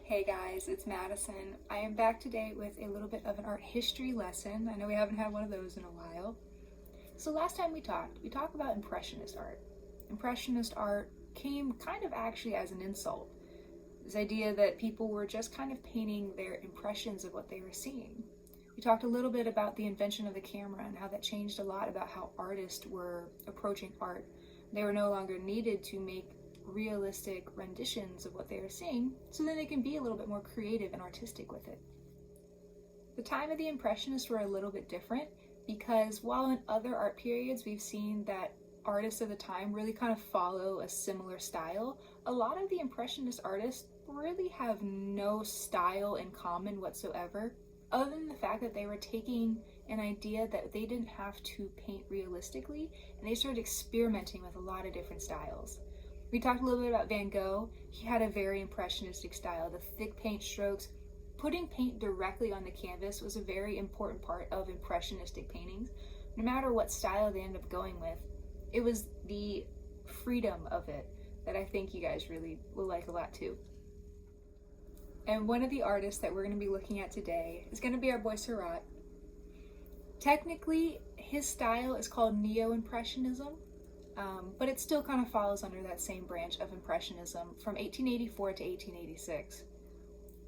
Hey guys, it's Madison. I am back today with a little bit of an art history lesson. I know we haven't had one of those in a while. So last time we talked about Impressionist art. Impressionist art came kind of actually as an insult. This idea that people were just kind of painting their impressions of what they were seeing. We talked a little bit about the invention of the camera and how that changed a lot about how artists were approaching art. They were no longer needed to make realistic renditions of what they are seeing, so then they can be a little bit more creative and artistic with it. The time of the Impressionists were a little bit different because while in other art periods we've seen that artists of the time really kind of follow a similar style, a lot of the Impressionist artists really have no style in common whatsoever, other than the fact that they were taking an idea that they didn't have to paint realistically, and they started experimenting with a lot of different styles. We talked a little bit about Van Gogh. He had a very impressionistic style, the thick paint strokes. Putting paint directly on the canvas was a very important part of impressionistic paintings. No matter what style they ended up going with, it was the freedom of it that I think you guys really will like a lot too. And one of the artists that we're going to be looking at today is going to be our boy Seurat. Technically, his style is called Neo-Impressionism, but it still kind of falls under that same branch of Impressionism from 1884 to 1886.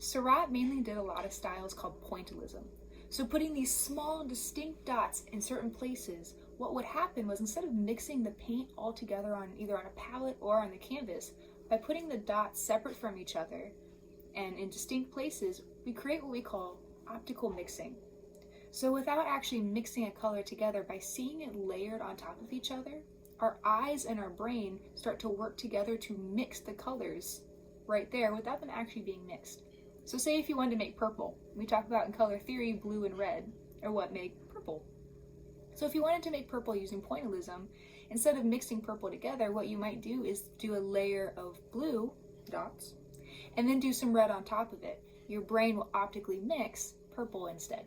Seurat mainly did a lot of styles called Pointilism. So putting these small, distinct dots in certain places, what would happen was instead of mixing the paint all together on either on a palette or on the canvas, by putting the dots separate from each other and in distinct places, we create what we call optical mixing. So without actually mixing a color together, by seeing it layered on top of each other, our eyes and our brain start to work together to mix the colors right there without them actually being mixed. So say if you wanted to make purple, we talk about in color theory blue and red are what make purple. So if you wanted to make purple using pointillism, instead of mixing purple together, what you might do is do a layer of blue dots and then do some red on top of it. Your brain will optically mix purple instead.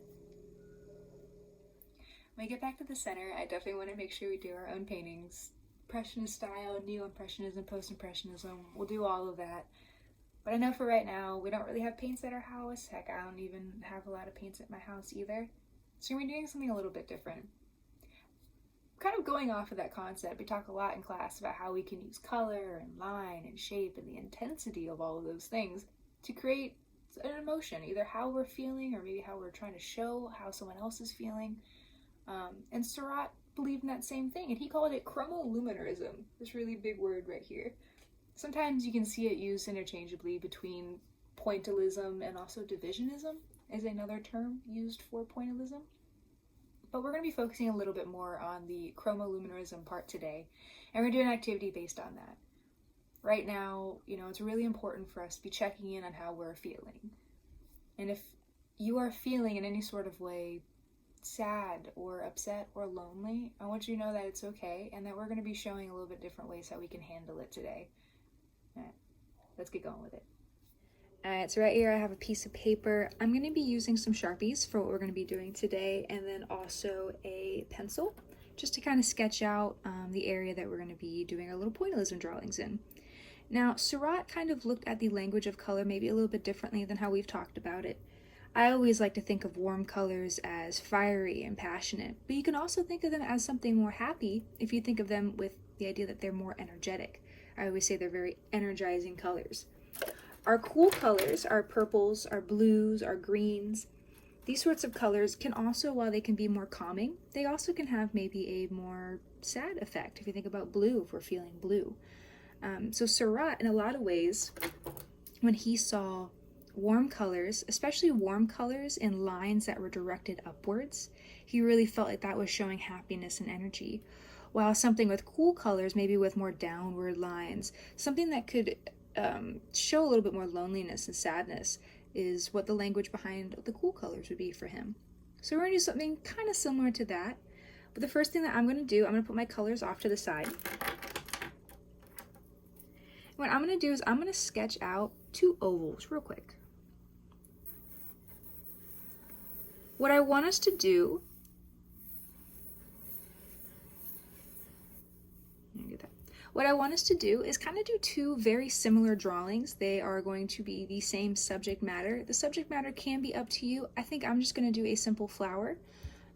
When we get back to the center, I definitely want to make sure we do our own paintings. Impressionist style, Neo-Impressionism, Post-Impressionism, we'll do all of that. But I know for right now, we don't really have paints at our house. Heck, I don't even have a lot of paints at my house either. So we're doing something a little bit different. Kind of going off of that concept, we talk a lot in class about how we can use color and line and shape and the intensity of all of those things to create an emotion, either how we're feeling or maybe how we're trying to show how someone else is feeling. And Seurat believed in that same thing, and he called it chromoluminerism, this really big word right here. Sometimes you can see it used interchangeably between pointillism and also divisionism is another term used for pointillism. But we're going to be focusing a little bit more on the chromoluminerism part today, and we're doing an activity based on that. Right now, it's really important for us to be checking in on how we're feeling. And if you are feeling in any sort of way sad or upset or lonely, I want you to know that it's okay and that we're going to be showing a little bit different ways how we can handle it today. All right, let's get going with it. Alright, so right here I have a piece of paper. I'm going to be using some Sharpies for what we're going to be doing today, and then also a pencil just to kind of sketch out the area that we're going to be doing our little pointillism drawings in. Now, Seurat kind of looked at the language of color maybe a little bit differently than how we've talked about it. I always like to think of warm colors as fiery and passionate, but you can also think of them as something more happy if you think of them with the idea that they're more energetic. I always say they're very energizing colors. Our cool colors, our purples, our blues, our greens, these sorts of colors can also, while they can be more calming, they also can have maybe a more sad effect if you think about blue, if we're feeling blue. So Seurat, in a lot of ways, when he saw warm colors, especially warm colors in lines that were directed upwards, he really felt like that was showing happiness and energy. While something with cool colors, maybe with more downward lines, something that could show a little bit more loneliness and sadness, is what the language behind the cool colors would be for him. So we're going to do something kind of similar to that. But the first thing that I'm going to do, I'm going to put my colors off to the side. What I'm going to do is I'm going to sketch out two ovals real quick. What I want us to do, What I want us to do is kind of do two very similar drawings. They are going to be the same subject matter. The subject matter can be up to you. I think I'm just going to do a simple flower,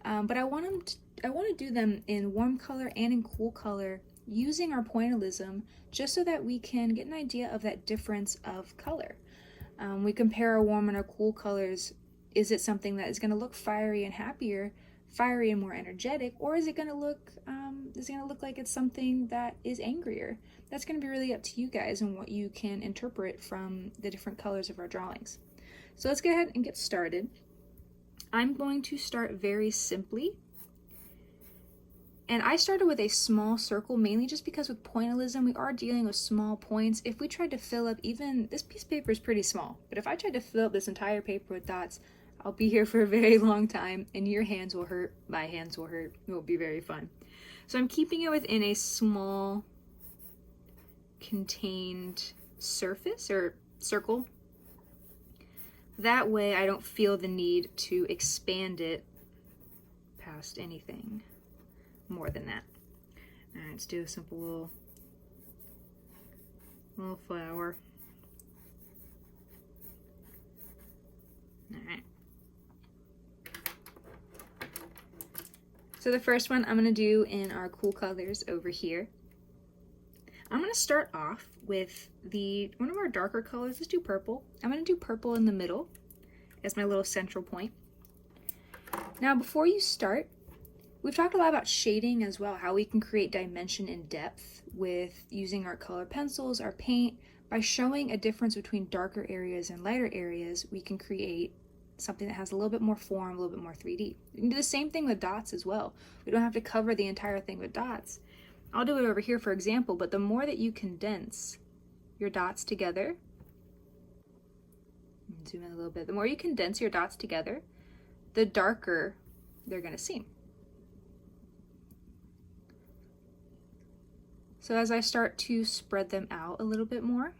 but I want to do them in warm color and in cool color using our pointillism, just so that we can get an idea of that difference of color. We compare our warm and our cool colors. Is it something that is going to look fiery and happier, fiery and more energetic, or is it going to look like it's something that is angrier? That's going to be really up to you guys and what you can interpret from the different colors of our drawings. So let's go ahead and get started. I'm going to start very simply. And I started with a small circle, mainly just because with pointillism, we are dealing with small points. If we tried to fill up even, this piece of paper is pretty small, but if I tried to fill up this entire paper with dots, I'll be here for a very long time, and your hands will hurt, my hands will hurt. It won't be very fun. So I'm keeping it within a small, contained surface, or circle. That way I don't feel the need to expand it past anything more than that. All right, let's do a simple little flower. All right. So the first one I'm going to do in our cool colors over here. I'm going to start off with one of our darker colors. Let's do purple. I'm going to do purple in the middle as my little central point. Now before you start, we've talked a lot about shading as well, how we can create dimension and depth with using our color pencils, our paint. By showing a difference between darker areas and lighter areas, we can create something that has a little bit more form, a little bit more 3D. We can do the same thing with dots as well. We don't have to cover the entire thing with dots. I'll do it over here for example, but the more that you condense your dots together, zoom in a little bit, the more you condense your dots together, the darker they're going to seem. So as I start to spread them out a little bit more,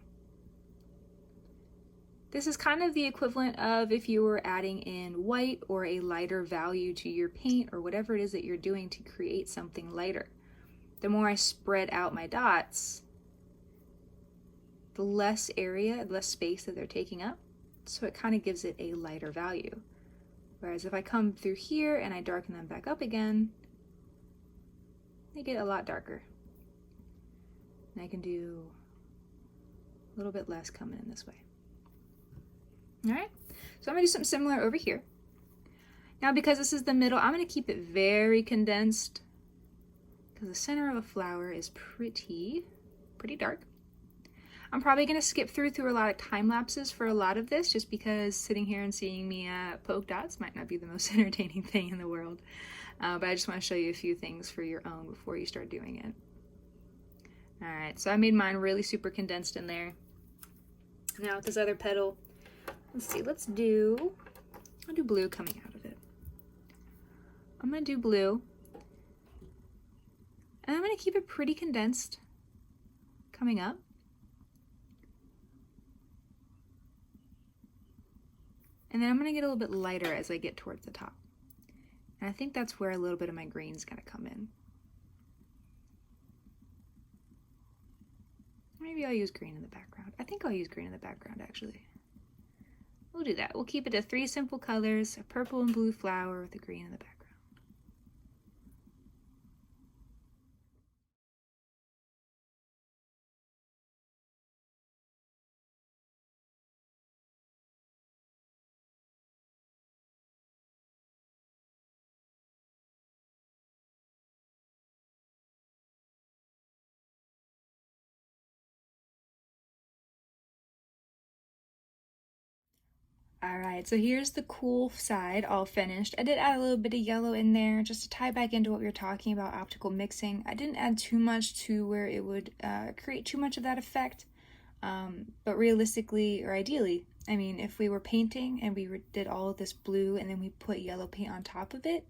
this is kind of the equivalent of if you were adding in white or a lighter value to your paint or whatever it is that you're doing to create something lighter. The more I spread out my dots, the less area, less space that they're taking up. So it kind of gives it a lighter value. Whereas if I come through here and I darken them back up again, they get a lot darker. And I can do a little bit less coming in this way. All right, so I'm gonna do something similar over here. Now because this is the middle, I'm gonna keep it very condensed because the center of a flower is pretty dark. I'm probably gonna skip through a lot of time lapses for a lot of this, just because sitting here and seeing me poke dots might not be the most entertaining thing in the world. But I just wanna show you a few things for your own before you start doing it. All right, so I made mine really super condensed in there. Now with this other petal, let's see, I'll do blue coming out of it. I'm gonna do blue. And I'm gonna keep it pretty condensed coming up. And then I'm gonna get a little bit lighter as I get towards the top. And I think that's where a little bit of my green's gonna come in. Maybe I'll use green in the background. I think I'll use green in the background actually. We'll do that. We'll keep it to 3 simple colors, a purple and blue flower with a green in the background. Alright, so here's the cool side all finished. I did add a little bit of yellow in there just to tie back into what we were talking about, optical mixing. I didn't add too much to where it would create too much of that effect, but realistically, or ideally, I mean, if we were painting and we did all of this blue and then we put yellow paint on top of it,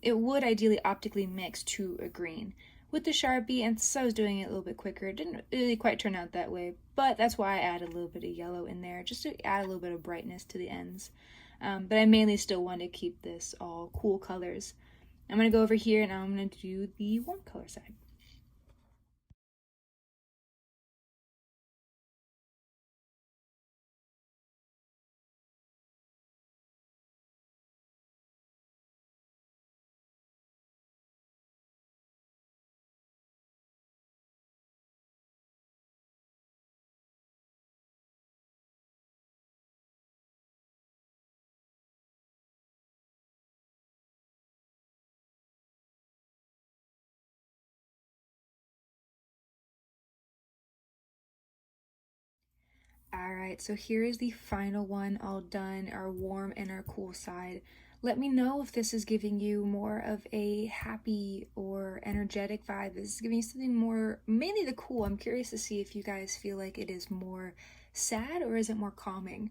it would ideally optically mix to a green. With the Sharpie, and so I was doing it a little bit quicker, it didn't really quite turn out that way, but that's why I added a little bit of yellow in there, just to add a little bit of brightness to the ends. But I mainly still want to keep this all cool colors. I'm going to go over here and I'm going to do the warm color side. Alright, so here is the final one all done, our warm and our cool side. Let me know if this is giving you more of a happy or energetic vibe. Is this giving you something more, mainly the cool? I'm curious to see if you guys feel like it is more sad or is it more calming?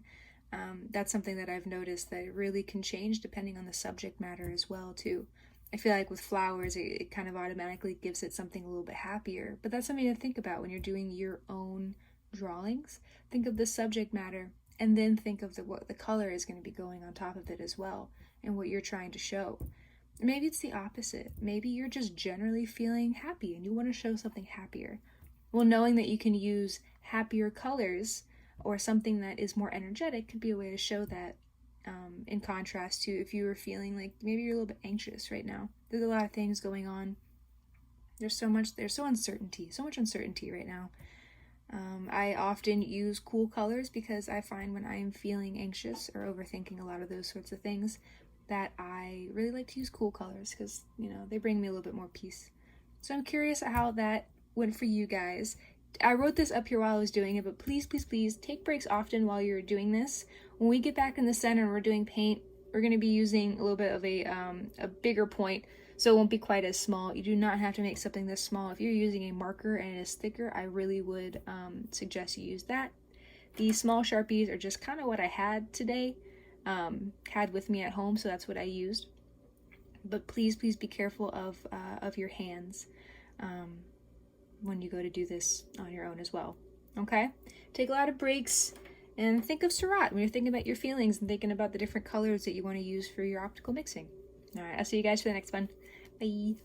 That's something that I've noticed that it really can change depending on the subject matter as well too. I feel like with flowers, it kind of automatically gives it something a little bit happier. But that's something to think about when you're doing your own drawings. Think of the subject matter and then think of what the color is going to be going on top of it as well and what you're trying to show. Maybe it's the opposite. Maybe you're just generally feeling happy and you want to show something happier. Well, knowing that you can use happier colors or something that is more energetic could be a way to show that, in contrast to if you were feeling like maybe you're a little bit anxious right now. There's a lot of things going on. There's so much uncertainty right now. I often use cool colors because I find when I'm feeling anxious or overthinking a lot of those sorts of things that I really like to use cool colors because, they bring me a little bit more peace. So I'm curious how that went for you guys. I wrote this up here while I was doing it, but please, please, please take breaks often while you're doing this. When we get back in the center and we're doing paint, we're going to be using a little bit of a bigger point, so it won't be quite as small. You do not have to make something this small. If you're using a marker and it is thicker, I really would suggest you use that. The small Sharpies are just kind of what I had today, had with me at home, so that's what I used. But please, please be careful of your hands when you go to do this on your own as well. Okay? Take a lot of breaks and think of Surratt when you're thinking about your feelings and thinking about the different colors that you want to use for your optical mixing. All right, I'll see you guys for the next one. Bye.